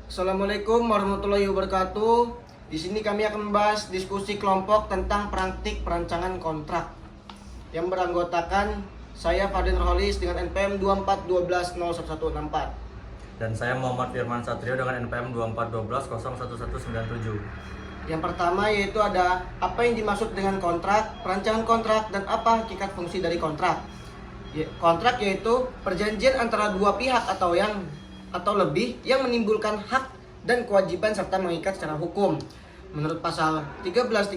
Assalamualaikum warahmatullahi wabarakatuh. Di sini kami akan membahas diskusi kelompok tentang praktik perancangan kontrak yang beranggotakan saya Fadil Roholis dengan NPM 241201104. Dan saya Muhammad Firman Satrio dengan NPM 241201197. Yang pertama yaitu ada apa yang dimaksud dengan kontrak, perancangan kontrak, dan apa hakikat fungsi dari kontrak. Kontrak yaitu perjanjian antara dua pihak atau lebih yang menimbulkan hak dan kewajiban serta mengikat secara hukum. Menurut pasal 1313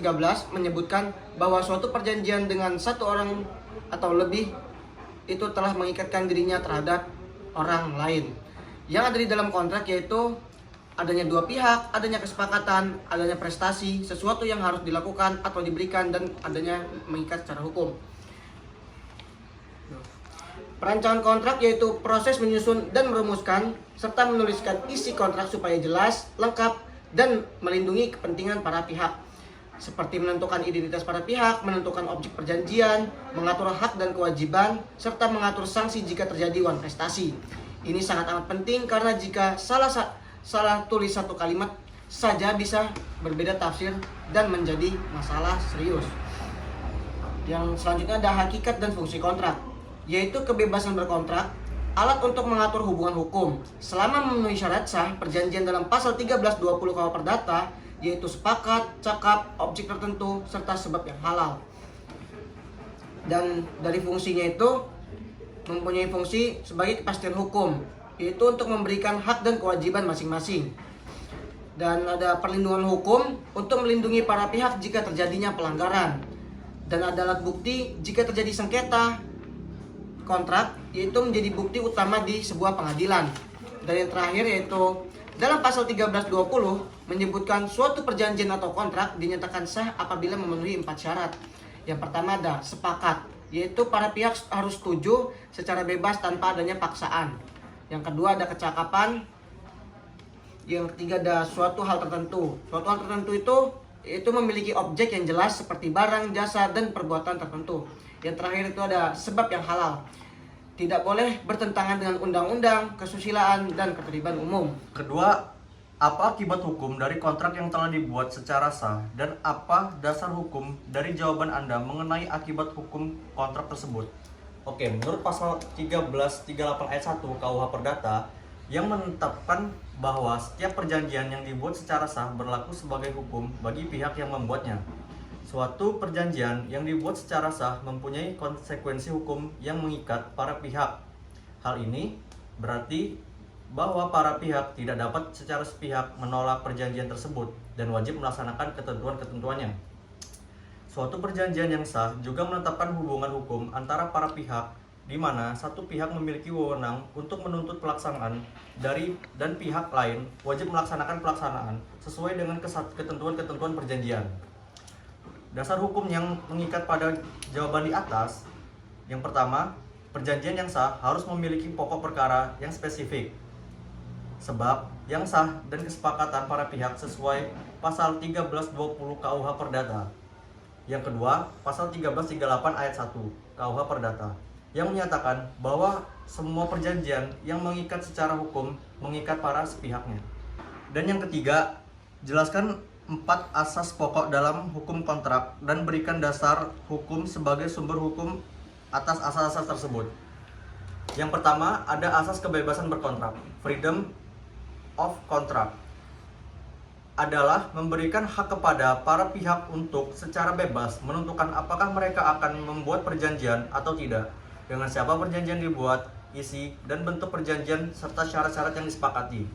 menyebutkan bahwa suatu perjanjian dengan satu orang atau lebih itu telah mengikatkan dirinya terhadap orang lain. Yang ada di dalam kontrak yaitu adanya dua pihak, adanya kesepakatan, adanya prestasi, sesuatu yang harus dilakukan atau diberikan, dan adanya mengikat secara hukum. Perancangan kontrak yaitu proses menyusun dan merumuskan serta menuliskan isi kontrak supaya jelas, lengkap, dan melindungi kepentingan para pihak. Seperti menentukan identitas para pihak, menentukan objek perjanjian, mengatur hak dan kewajiban, serta mengatur sanksi jika terjadi wan prestasi. Ini sangat amat penting karena jika salah tulis satu kalimat saja bisa berbeda tafsir dan menjadi masalah serius. Yang selanjutnya ada hakikat dan fungsi kontrak, yaitu kebebasan berkontrak, alat untuk mengatur hubungan hukum selama memenuhi syarat sah perjanjian dalam pasal 1320 KUH Perdata, yaitu sepakat, cakap, objek tertentu, serta sebab yang halal. Dan dari fungsinya itu mempunyai fungsi sebagai kepastian hukum, yaitu untuk memberikan hak dan kewajiban masing-masing. Dan ada perlindungan hukum untuk melindungi para pihak jika terjadinya pelanggaran. Dan ada alat bukti jika terjadi sengketa kontrak, yaitu menjadi bukti utama di sebuah pengadilan. Dan yang terakhir yaitu dalam pasal 1320 menyebutkan suatu perjanjian atau kontrak dinyatakan sah apabila memenuhi 4 syarat. Yang pertama ada sepakat, yaitu para pihak harus setuju secara bebas tanpa adanya paksaan. Yang kedua ada kecakapan. Yang ketiga ada suatu hal tertentu. Suatu hal tertentu itu memiliki objek yang jelas seperti barang, jasa, dan perbuatan tertentu. Yang terakhir itu ada sebab yang halal. Tidak boleh bertentangan dengan undang-undang, kesusilaan, dan ketertiban umum. Kedua, apa akibat hukum dari kontrak yang telah dibuat secara sah dan apa dasar hukum dari jawaban Anda mengenai akibat hukum kontrak tersebut? Oke, menurut pasal 1338 ayat 1 KUH Perdata yang menetapkan bahwa setiap perjanjian yang dibuat secara sah berlaku sebagai hukum bagi pihak yang membuatnya. Suatu perjanjian yang dibuat secara sah mempunyai konsekuensi hukum yang mengikat para pihak. Hal ini berarti bahwa para pihak tidak dapat secara sepihak menolak perjanjian tersebut dan wajib melaksanakan ketentuan-ketentuannya. Suatu perjanjian yang sah juga menetapkan hubungan hukum antara para pihak, di mana satu pihak memiliki wewenang untuk menuntut pelaksanaan dan pihak lain wajib melaksanakan pelaksanaan sesuai dengan ketentuan-ketentuan perjanjian. Dasar hukum yang mengikat pada jawaban di atas, yang pertama, perjanjian yang sah harus memiliki pokok perkara yang spesifik. Sebab yang sah dan kesepakatan para pihak sesuai pasal 1320 KUH Perdata. Yang kedua, pasal 1338 ayat 1 KUH Perdata yang menyatakan bahwa semua perjanjian yang mengikat secara hukum mengikat para sepihaknya. Dan yang ketiga, jelaskan 4 asas pokok dalam hukum kontrak dan berikan dasar hukum sebagai sumber hukum atas asas-asas tersebut. Yang pertama, ada asas kebebasan berkontrak, freedom of contract, adalah memberikan hak kepada para pihak untuk secara bebas menentukan apakah mereka akan membuat perjanjian atau tidak, dengan siapa perjanjian dibuat, isi dan bentuk perjanjian serta syarat-syarat yang disepakati.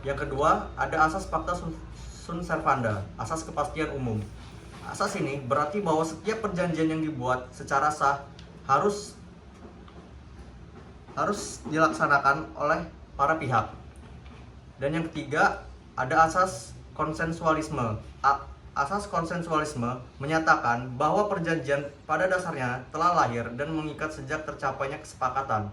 Yang kedua, ada asas pacta sunt servanda, asas kepastian umum. Asas ini berarti bahwa setiap perjanjian yang dibuat secara sah harus dilaksanakan oleh para pihak. Dan yang ketiga, ada asas konsensualisme. Asas konsensualisme menyatakan bahwa perjanjian pada dasarnya telah lahir dan mengikat sejak tercapainya kesepakatan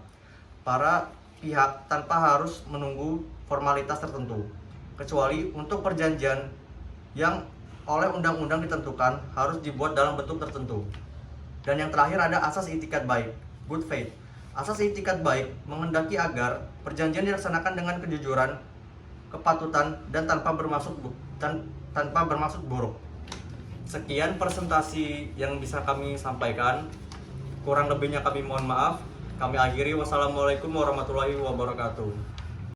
para pihak tanpa harus menunggu formalitas tertentu, kecuali untuk perjanjian yang oleh undang-undang ditentukan harus dibuat dalam bentuk tertentu. Dan yang terakhir ada asas itikat baik, good faith. Asas itikat baik menghendaki agar perjanjian dilaksanakan dengan kejujuran kepatutan, dan tanpa bermaksud buruk. Sekian presentasi yang bisa kami sampaikan. Kurang lebihnya kami mohon maaf. Kami akhiri. Wassalamualaikum warahmatullahi wabarakatuh.